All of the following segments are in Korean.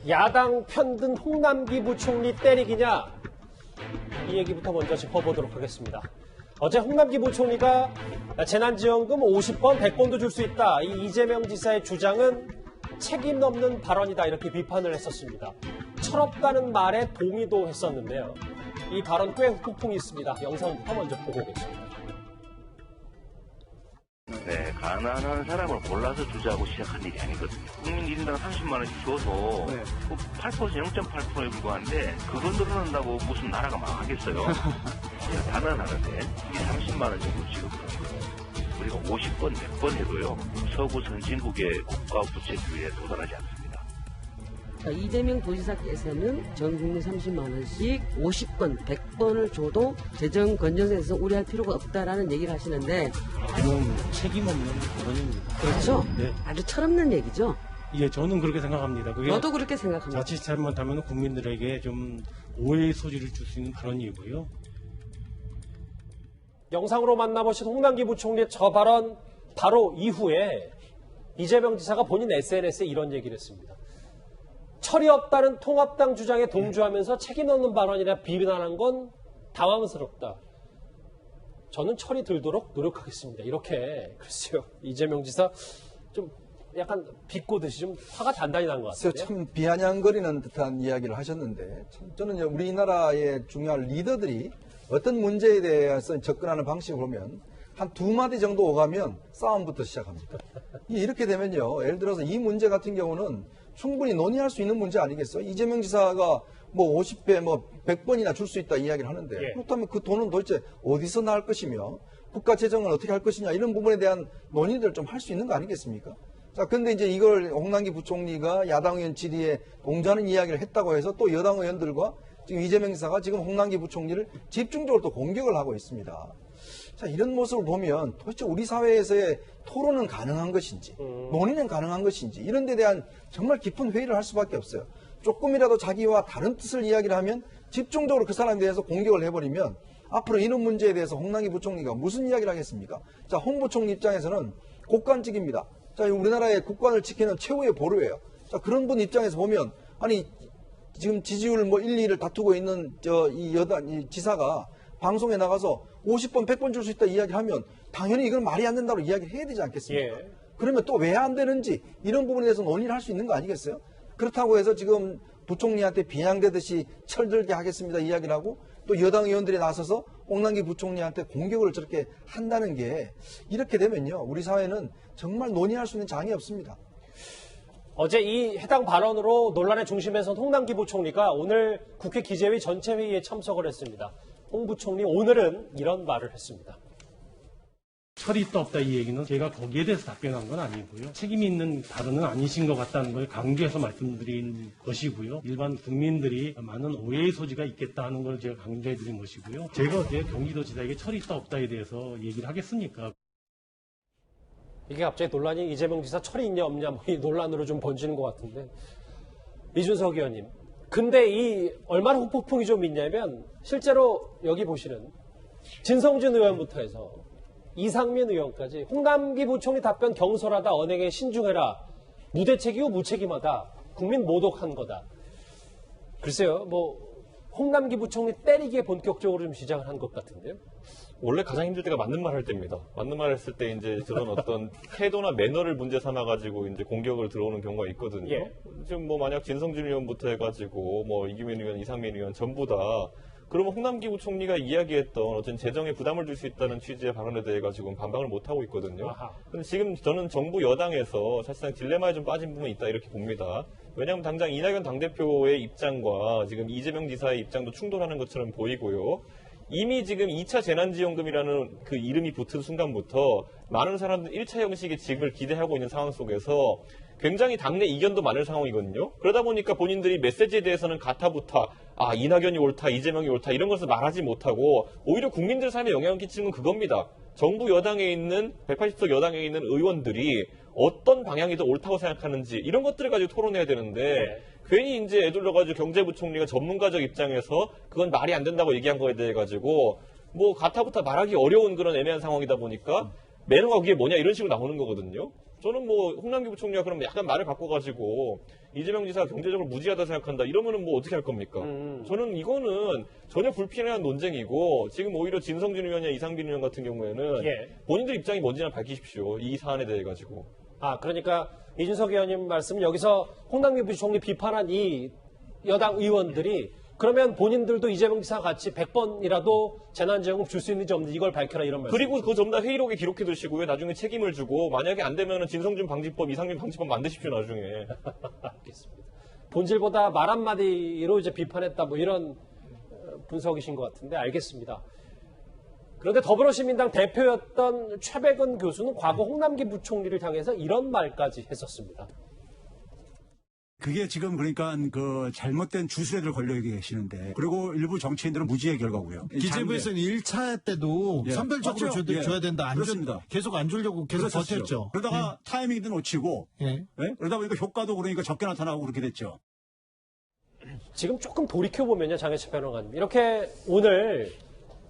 야당 편든 홍남기 부총리 때리기냐? 이 얘기부터 먼저 짚어보도록 하겠습니다. 어제 홍남기 부총리가 재난지원금 50번, 100번도 줄 수 있다. 이 이재명 지사의 주장은 책임 없는 발언이다. 이렇게 비판을 했었습니다. 철없다는 말에 동의도 했었는데요. 이 발언 꽤 후폭풍이 있습니다. 영상부터 먼저 보고 계십니다. 네, 가난한 사람을 골라서 주자고 시작한 일이 아니거든요. 국민 1인당 30만 원씩 줘서 8%, 0.8%에 불과한데 그걸 늘어난다고 무슨 나라가 망하겠어요. 가난하는데 이 30만 원 정도 지급하는 우리가 50번, 100번 해도요. 서구 선진국의 국가 부채 비율에 도달하지 않습니다. 이재명 도지사께서는 전 국민 30만 원씩 50번, 100번을 줘도 재정 건전성에서 우려할 필요가 없다라는 얘기를 하시는데 이건 책임 없는 발언입니다. 그렇죠? 네. 아주 철없는 얘기죠? 예, 저는 그렇게 생각합니다. 그게 저도 그렇게 생각합니다. 자칫 잘못하면 국민들에게 좀 오해의 소지를 줄 수 있는 발언이고요. 영상으로 만나보신 홍남기 부총리의 저 발언 바로 이후에 이재명 지사가 본인 SNS에 이런 얘기를 했습니다. 철이 없다는 통합당 주장에 동조하면서 책임 없는 발언이라 비난한 건 당황스럽다. 저는 철이 들도록 노력하겠습니다. 이렇게 글쎄요. 이재명 지사 좀 약간 비꼬듯이 좀 화가 단단히 난 것 같아요. 참 비아냥거리는 듯한 이야기를 하셨는데 참 저는 우리나라의 중요한 리더들이 어떤 문제에 대해서 접근하는 방식을 보면 한 두 마디 정도 오가면 싸움부터 시작합니다. 이렇게 되면요. 예를 들어서 이 문제 같은 경우는 충분히 논의할 수 있는 문제 아니겠어요? 이재명 지사가 뭐 50배, 뭐 100번이나 줄 수 있다 이야기를 하는데 그렇다면 그 돈은 도대체 어디서 나올 것이며 국가 재정을 어떻게 할 것이냐 이런 부분에 대한 논의를 좀 할 수 있는 거 아니겠습니까? 자, 근데 이제 이걸 홍남기 부총리가 야당 의원 질의에 동조하는 이야기를 했다고 해서 또 여당 의원들과 지금 이재명 지사가 지금 홍남기 부총리를 집중적으로 또 공격을 하고 있습니다. 자, 이런 모습을 보면 도대체 우리 사회에서의 토론은 가능한 것인지, 논의는 가능한 것인지, 이런 데 대한 정말 깊은 회의를 할 수밖에 없어요. 조금이라도 자기와 다른 뜻을 이야기를 하면 집중적으로 그 사람에 대해서 공격을 해버리면 앞으로 이런 문제에 대해서 홍남기 부총리가 무슨 이야기를 하겠습니까? 자, 홍 부총리 입장에서는 국관직입니다. 자, 우리나라의 국관을 지키는 최후의 보루예요. 자, 그런 분 입장에서 보면, 아니, 지금 지지율 뭐 1, 2를 다투고 있는 이 지사가 방송에 나가서 50번, 100번 줄 수 있다 이야기를 하면 당연히 이건 말이 안 된다고 이야기를 해야 되지 않겠습니까? 예. 그러면 또 왜 안 되는지 이런 부분에 대해서 논의를 할 수 있는 거 아니겠어요? 그렇다고 해서 지금 부총리한테 비양되듯이 철들게 하겠습니다 이야기를 하고 또 여당 의원들이 나서서 홍남기 부총리한테 공격을 저렇게 한다는 게 이렇게 되면요. 우리 사회는 정말 논의할 수 있는 장이 없습니다. 어제 이 해당 발언으로 논란의 중심에 선 홍남기 부총리가 오늘 국회 기재위 전체 회의에 참석을 했습니다. 홍 부총리 오늘은 이런 말을 했습니다. 철이 있다 없다 이 얘기는 제가 거기에 대해서 답변한 건 아니고요. 책임이 있는 발언은 아니신 것 같다는 걸 강조해서 말씀드린 것이고요. 일반 국민들이 많은 오해의 소지가 있겠다 하는 걸 제가 강조해드린 것이고요. 제가 어제 경기도지사에게 철이 있다 없다에 대해서 얘기를 하겠습니까? 이게 갑자기 논란이 이재명 지사 철이 있냐 없냐 뭐 이 논란으로 좀 번지는 것 같은데 이준석 의원님 근데 이 얼마나 후폭풍이 좀 있냐면 실제로 여기 보시는 진성준 의원부터 해서 이상민 의원까지 홍남기 부총리 답변 경솔하다 언행에 신중해라 무대책이고 무책임하다 국민 모독한 거다. 글쎄요 뭐 홍남기 부총리 때리기에 본격적으로 좀 시작을 한 것 같은데요. 원래 가장 힘들 때가 맞는 말 할 때입니다. 맞는 말 했을 때 이제 저런 어떤 태도나 매너를 문제 삼아가지고 이제 공격을 들어오는 경우가 있거든요. 예. 지금 뭐 만약 진성준 의원부터 해가지고 뭐 이규민 의원, 이상민 의원 전부 다 그러면 홍남기 부총리가 이야기했던 어떤 재정에 부담을 줄 수 있다는 취지의 발언에 대해 가지고 반박을 못 하고 있거든요. 근데 지금 저는 정부 여당에서 사실상 딜레마에 좀 빠진 부분이 있다 이렇게 봅니다. 왜냐하면 당장 이낙연 당대표의 입장과 지금 이재명 지사의 입장도 충돌하는 것처럼 보이고요. 이미 지금 2차 재난지원금이라는 그 이름이 붙은 순간부터 많은 사람들 1차 형식의 지급을 기대하고 있는 상황 속에서 굉장히 당내 이견도 많은 상황이거든요. 그러다 보니까 본인들이 메시지에 대해서는 가타부타, 이낙연이 옳다, 이재명이 옳다 이런 것을 말하지 못하고 오히려 국민들 삶에 영향을 끼치는 건 그겁니다. 정부 여당에 있는 180석 여당에 있는 의원들이 어떤 방향이 더 옳다고 생각하는지 이런 것들을 가지고 토론해야 되는데 괜히 이제 애둘러가지고 경제부총리가 전문가적 입장에서 그건 말이 안 된다고 얘기한 거에 대해 가지고 뭐 가타부타 말하기 어려운 그런 애매한 상황이다 보니까 매너가 그게 뭐냐 이런 식으로 나오는 거거든요. 저는 뭐 홍남기 부총리가 그럼 약간 말을 바꿔가지고 이재명 지사가 경제적으로 무지하다 생각한다 이러면은 뭐 어떻게 할 겁니까? 저는 이거는 전혀 불필요한 논쟁이고 지금 오히려 진성준 의원이나 이상빈 의원 같은 경우에는 예. 본인들 입장이 뭔지나 밝히십시오. 이 사안에 대해 가지고. 그러니까 이준석 의원님 말씀은 여기서 홍남기 부총리 비판한 이 여당 의원들이 그러면 본인들도 이재명 지사 같이 100번이라도 재난지원금 줄 수 있는지 없는지 이걸 밝혀라 이런 말씀. 그리고 그거 전부 다 회의록에 기록해 두시고요. 나중에 책임을 주고 만약에 안 되면은 진성준 방지법, 이상민 방지법 만드십시오 나중에. 알겠습니다. 본질보다 말 한마디로 이제 비판했다 뭐 이런 분석이신 것 같은데 알겠습니다. 그런데 더불어시민당 대표였던 최백은 교수는 과거 홍남기 부총리를 향해서 이런 말까지 했었습니다. 그게 지금 그러니까 그 잘못된 주술에들 걸려 계시는데 그리고 일부 정치인들은 무지의 결과고요. 기재부에서는 1차 때도 예. 선별적으로 맞죠? 줘야 된다. 안 그렇습니다. 계속 안 주려고 계속 그렇었죠. 버텼죠. 그러다가 타이밍도 놓치고 예. 예? 그러다 보니까 효과도 그러니까 적게 나타나고 그렇게 됐죠. 지금 조금 돌이켜보면요, 장혜철 평론가님. 이렇게 오늘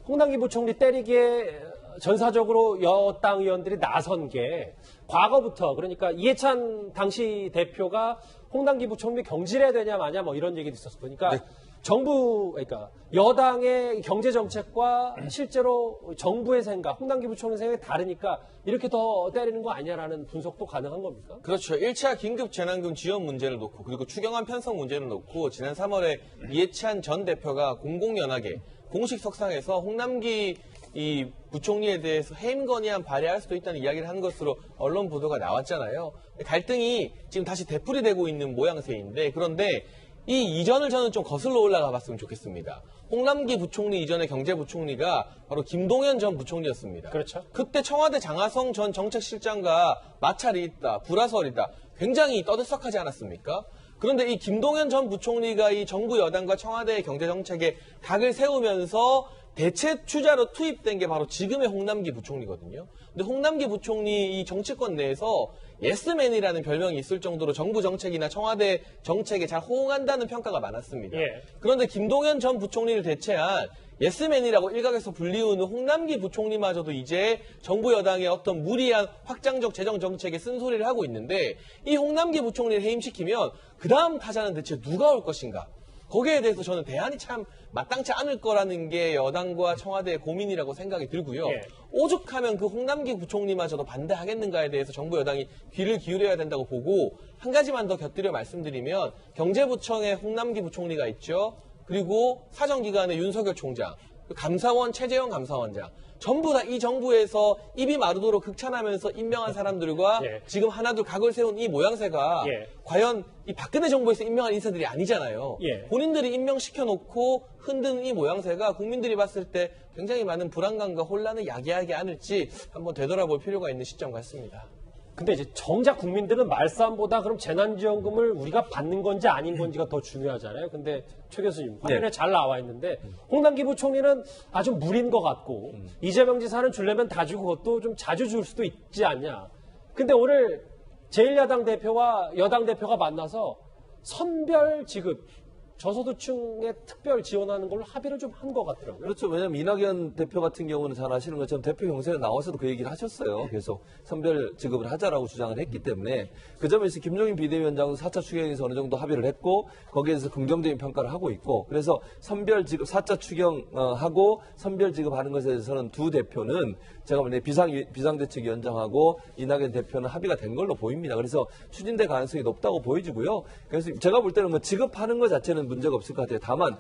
홍남기 부총리 때리기에 전사적으로 여당 의원들이 나선 게 과거부터 그러니까 이해찬 당시 대표가 홍남기 부총리 경질해야 되냐 마냐 뭐 이런 얘기도 있었고 그러니까 그러니까 여당의 경제 정책과 실제로 정부의 생각, 홍남기 부총리 생각이 다르니까 이렇게 더 때리는 거 아니냐라는 분석도 가능한 겁니까? 그렇죠. 1차 긴급 재난금 지원 문제를 놓고 그리고 추경안 편성 문제를 놓고 지난 3월에 이해찬 전 대표가 공공연하게 공식 석상에서 홍남기 이 부총리에 대해서 해임 건의안 발의할 수도 있다는 이야기를 한 것으로 언론 보도가 나왔잖아요. 갈등이 지금 다시 되풀이되고 있는 모양새인데 그런데 이 이전을 저는 좀 거슬러 올라가 봤으면 좋겠습니다. 홍남기 부총리 이전의 경제부총리가 바로 김동연 전 부총리였습니다. 그렇죠. 그때 청와대 장하성 전 정책실장과 마찰이 있다, 불화설이다, 굉장히 떠들썩하지 않았습니까? 그런데 이 김동연 전 부총리가 이 정부 여당과 청와대의 경제정책에 각을 세우면서 대체 투자로 투입된 게 바로 지금의 홍남기 부총리거든요. 근데 홍남기 부총리 이 정치권 내에서 예스맨이라는 별명이 있을 정도로 정부 정책이나 청와대 정책에 잘 호응한다는 평가가 많았습니다. 예. 그런데 김동연 전 부총리를 대체한 예스맨이라고 일각에서 불리우는 홍남기 부총리마저도 이제 정부 여당의 어떤 무리한 확장적 재정 정책에 쓴소리를 하고 있는데 이 홍남기 부총리를 해임시키면 그 다음 타자는 대체 누가 올 것인가? 거기에 대해서 저는 대안이 참 마땅치 않을 거라는 게 여당과 청와대의 고민이라고 생각이 들고요. 예. 오죽하면 그 홍남기 부총리마저도 반대하겠는가에 대해서 정부 여당이 귀를 기울여야 된다고 보고 한 가지만 더 곁들여 말씀드리면 경제부청에 홍남기 부총리가 있죠. 그리고 사정기관의 윤석열 총장, 감사원 최재형 감사원장 전부 다 이 정부에서 입이 마르도록 극찬하면서 임명한 사람들과 예. 지금 하나둘 각을 세운 이 모양새가 예. 과연 이 박근혜 정부에서 임명한 인사들이 아니잖아요. 예. 본인들이 임명시켜놓고 흔드는 이 모양새가 국민들이 봤을 때 굉장히 많은 불안감과 혼란을 야기하게 않을지 한번 되돌아볼 필요가 있는 시점 같습니다. 근데 이제 정작 국민들은 말싸움보다 그럼 재난지원금을 우리가 받는 건지 아닌 건지가 더 중요하잖아요. 근데 최 교수님 화면에 잘 나와 있는데 홍남기 부총리는 아주 무리인 것 같고 이재명 지사는 주려면 다 주고 그것도 좀 자주 줄 수도 있지 않냐. 근데 오늘 제1야당 대표와 여당 대표가 만나서 선별 지급 저소득층에 특별 지원하는 걸로 합의를 좀 한 것 같더라고요. 그렇죠. 왜냐하면 이낙연 대표 같은 경우는 잘 아시는 것처럼 대표 경선에 나와서도 그 얘기를 하셨어요. 계속 선별 지급을 하자라고 주장을 했기 때문에 그 점에서 김종인 비대위원장도 4차 추경에서 어느 정도 합의를 했고 거기에 대해서 긍정적인 평가를 하고 있고 그래서 선별 지급 4차 추경하고 선별 지급하는 것에 대해서는 두 대표는 제가 보기에 비상대책위원장하고 이낙연 대표는 합의가 된 걸로 보입니다. 그래서 추진될 가능성이 높다고 보여지고요. 그래서 제가 볼 때는 뭐 지급하는 것 자체는 문제가 없을 것 같아요. 다만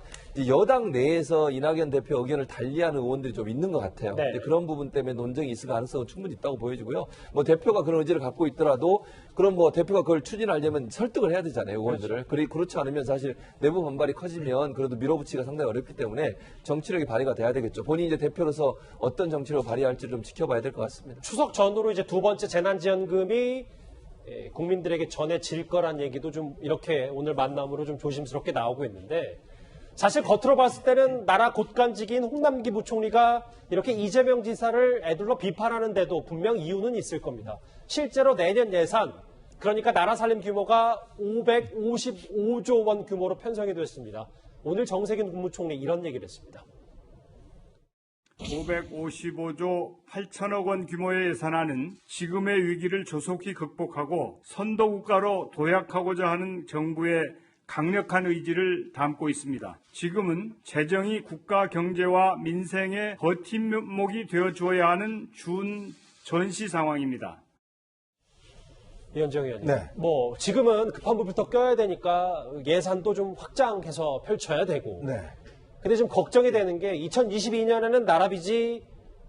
여당 내에서 이낙연 대표 의견을 달리하는 의원들이 좀 있는 것 같아요. 네. 그런 부분 때문에 논쟁이 있을 가능성은 충분히 있다고 보여지고요. 뭐 대표가 그런 의지를 갖고 있더라도 그럼 뭐 대표가 그걸 추진하려면 설득을 해야 되잖아요. 의원들을. 그렇지 않으면 사실 내부 반발이 커지면 그래도 밀어붙이기가 상당히 어렵기 때문에 정치력이 발휘가 돼야 되겠죠. 본인이 이제 대표로서 어떤 정치력을 발휘할지 좀 지켜봐야 될 것 같습니다. 추석 전후로 이제 두 번째 재난지원금이 국민들에게 전해질 거란 얘기도 좀 이렇게 오늘 만남으로 좀 조심스럽게 나오고 있는데 사실 겉으로 봤을 때는 나라 곳간직인 홍남기 부총리가 이렇게 이재명 지사를 애둘러 비판하는데도 분명 이유는 있을 겁니다. 실제로 내년 예산 그러니까 나라 살림 규모가 555조 원 규모로 편성이 됐습니다. 오늘 정세균 국무총리 이런 얘기를 했습니다. 555조 8천억 원 규모의 예산안은 지금의 위기를 조속히 극복하고 선도국가로 도약하고자 하는 정부의 강력한 의지를 담고 있습니다. 지금은 재정이 국가 경제와 민생의 버팀목이 되어 주어야 하는 전시 상황입니다. 이현정 의원님. 네. 뭐 지금은 급한 불부터 껴야 되니까 예산도 좀 확장해서 펼쳐야 되고. 네. 근데 좀 걱정이 되는 게 2022년에는 나라 빚이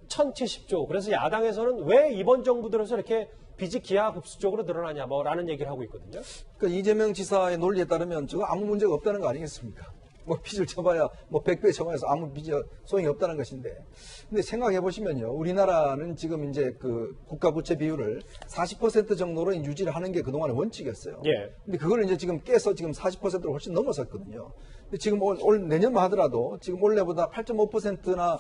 1070조. 그래서 야당에서는 왜 이번 정부 들어서 이렇게 빚이 기하급수적으로 늘어나냐 라는 얘기를 하고 있거든요. 그러니까 이재명 지사의 논리에 따르면 저거 아무 문제가 없다는 거 아니겠습니까? 뭐 빚을 쳐봐야 뭐 100배 쳐봐서 아무 빚이 소용이 없다는 것인데. 근데 생각해 보시면요. 우리나라는 지금 이제 그 국가 부채 비율을 40% 정도로 유지를 하는 게 그동안의 원칙이었어요. 예. 근데 그걸 이제 지금 깨서 지금 40%로 훨씬 넘어섰거든요. 근데 지금 올 내년만 하더라도 지금 올해보다 8.5%나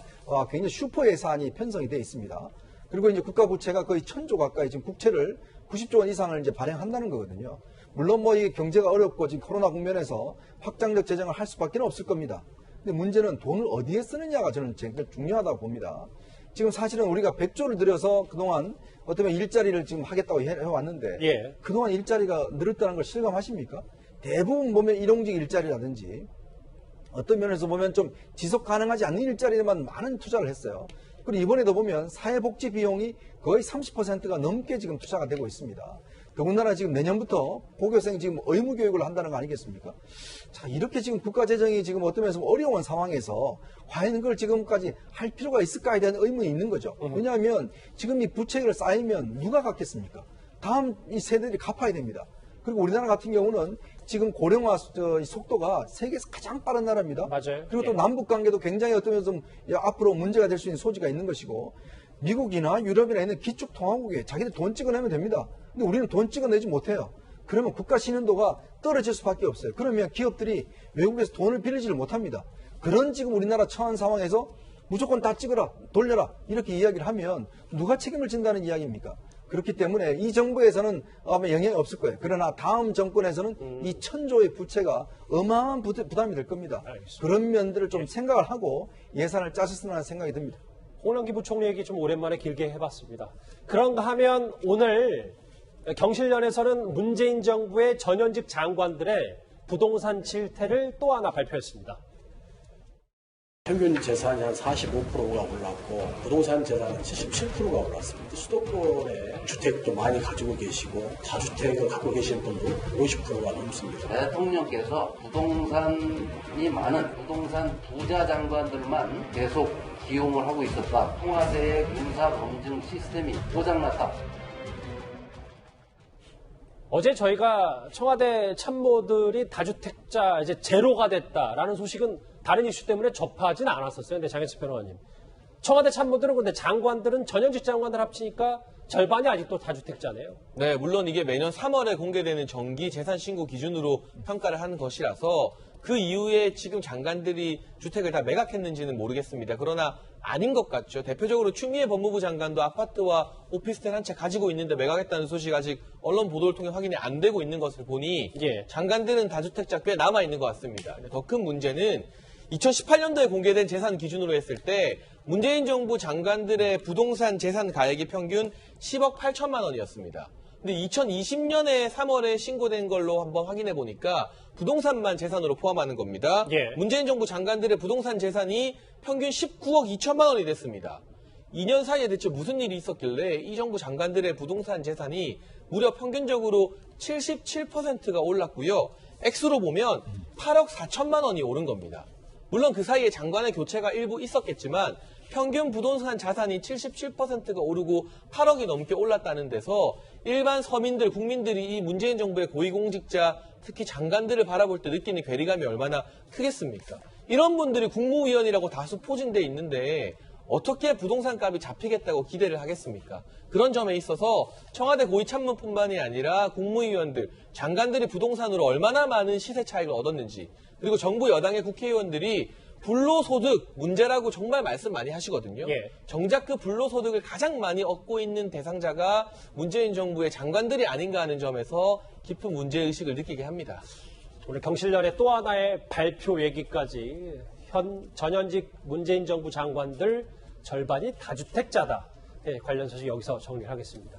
굉장히 슈퍼 예산이 편성이 돼 있습니다. 그리고 이제 국가 부채가 거의 1000조 가까이 지금 국채를 90조 원 이상을 이제 발행한다는 거거든요. 물론 뭐 이게 경제가 어렵고 지금 코로나 국면에서 확장적 재정을 할 수밖에 없을 겁니다. 근데 문제는 돈을 어디에 쓰느냐가 저는 제일 중요하다고 봅니다. 지금 사실은 우리가 100조를 들여서 그동안 어쩌면 일자리를 지금 하겠다고 해왔는데 예. 그동안 일자리가 늘었다는 걸 실감하십니까? 대부분 보면 일용직 일자리라든지 어떤 면에서 보면 좀 지속 가능하지 않는 일자리에만 많은 투자를 했어요. 그리고 이번에도 보면 사회복지 비용이 거의 30%가 넘게 지금 투자가 되고 있습니다. 더군다나 지금 내년부터 고교생 지금 의무 교육을 한다는 거 아니겠습니까? 자, 이렇게 지금 국가 재정이 지금 어떤 면에서 어려운 상황에서 과연 그걸 지금까지 할 필요가 있을까에 대한 의문이 있는 거죠. 왜냐하면 지금 이 부채를 쌓이면 누가 갚겠습니까? 다음 이 세대들이 갚아야 됩니다. 그리고 우리나라 같은 경우는 지금 고령화 속도가 세계에서 가장 빠른 나라입니다. 맞아요. 그리고 또 남북 관계도 굉장히 어떤 면에서 좀 앞으로 문제가 될 수 있는 소지가 있는 것이고 미국이나 유럽이나 있는 기축 통화국에 자기들 돈 찍어내면 됩니다. 근데 우리는 돈 찍어내지 못해요. 그러면 국가 신용도가 떨어질 수밖에 없어요. 그러면 기업들이 외국에서 돈을 빌리지를 못합니다. 그런 지금 우리나라 처한 상황에서 무조건 다 찍어라, 돌려라 이렇게 이야기를 하면 누가 책임을 진다는 이야기입니까? 그렇기 때문에 이 정부에서는 아마 영향이 없을 거예요. 그러나 다음 정권에서는 이 1000조의 부채가 어마어마한 부담이 될 겁니다. 알겠습니다. 그런 면들을 좀 생각을 하고 예산을 짜셨으면 하는 생각이 듭니다. 홍남기 부총리 얘기 좀 오랜만에 길게 해봤습니다. 그런가 하면 오늘 경실련에서는 문재인 정부의 전현직 장관들의 부동산 질태를 또 하나 발표했습니다. 평균 재산이 한 45%가 올랐고 부동산 재산은 77%가 올랐습니다. 수도권에 주택도 많이 가지고 계시고 다주택을 갖고 계신 분도 50%가 넘습니다. 대통령께서 부동산이 많은 부동산 부자 장관들만 계속 기용을 하고 있었다. 청와대의 군사 검증 시스템이 고장났다. 어제 저희가 청와대 참모들이 다주택자 이제 제로가 됐다라는 소식은 다른 이슈 때문에 접하진 않았었어요. 근데 장현수 변호사님. 청와대 참모들은 근데 장관들은 전현직 장관들 합치니까 절반이 아직도 다주택자네요. 네, 물론 이게 매년 3월에 공개되는 정기 재산 신고 기준으로 평가를 하는 것이라서 그 이후에 지금 장관들이 주택을 다 매각했는지는 모르겠습니다. 그러나 아닌 것 같죠. 대표적으로 추미애 법무부 장관도 아파트와 오피스텔 한 채 가지고 있는데 매각했다는 소식 아직 언론 보도를 통해 확인이 안 되고 있는 것을 보니 장관들은 다주택자 꽤 남아있는 것 같습니다. 더 큰 문제는 2018년도에 공개된 재산 기준으로 했을 때 문재인 정부 장관들의 부동산 재산 가액이 평균 10억 8천만 원이었습니다. 근데 2020년에 3월에 신고된 걸로 한번 확인해 보니까 부동산만 재산으로 포함하는 겁니다. 문재인 정부 장관들의 부동산 재산이 평균 19억 2천만 원이 됐습니다. 2년 사이에 대체 무슨 일이 있었길래 이 정부 장관들의 부동산 재산이 무려 평균적으로 77%가 올랐고요. 액수로 보면 8억 4천만 원이 오른 겁니다. 물론 그 사이에 장관의 교체가 일부 있었겠지만 평균 부동산 자산이 77%가 오르고 8억이 넘게 올랐다는 데서 일반 서민들, 국민들이 이 문재인 정부의 고위공직자, 특히 장관들을 바라볼 때 느끼는 괴리감이 얼마나 크겠습니까? 이런 분들이 국무위원이라고 다수 포진돼 있는데 어떻게 부동산 값이 잡히겠다고 기대를 하겠습니까? 그런 점에 있어서 청와대 고위 참모뿐만이 아니라 국무위원들, 장관들이 부동산으로 얼마나 많은 시세 차익을 얻었는지, 그리고 정부 여당의 국회의원들이 불로소득 문제라고 정말 말씀 많이 하시거든요. 정작 그 불로소득을 가장 많이 얻고 있는 대상자가 문재인 정부의 장관들이 아닌가 하는 점에서 깊은 문제의식을 느끼게 합니다. 오늘 경실련의 또 하나의 발표 얘기까지 전현직 문재인 정부 장관들 절반이 다주택자다. 네, 관련 소식 여기서 정리하겠습니다.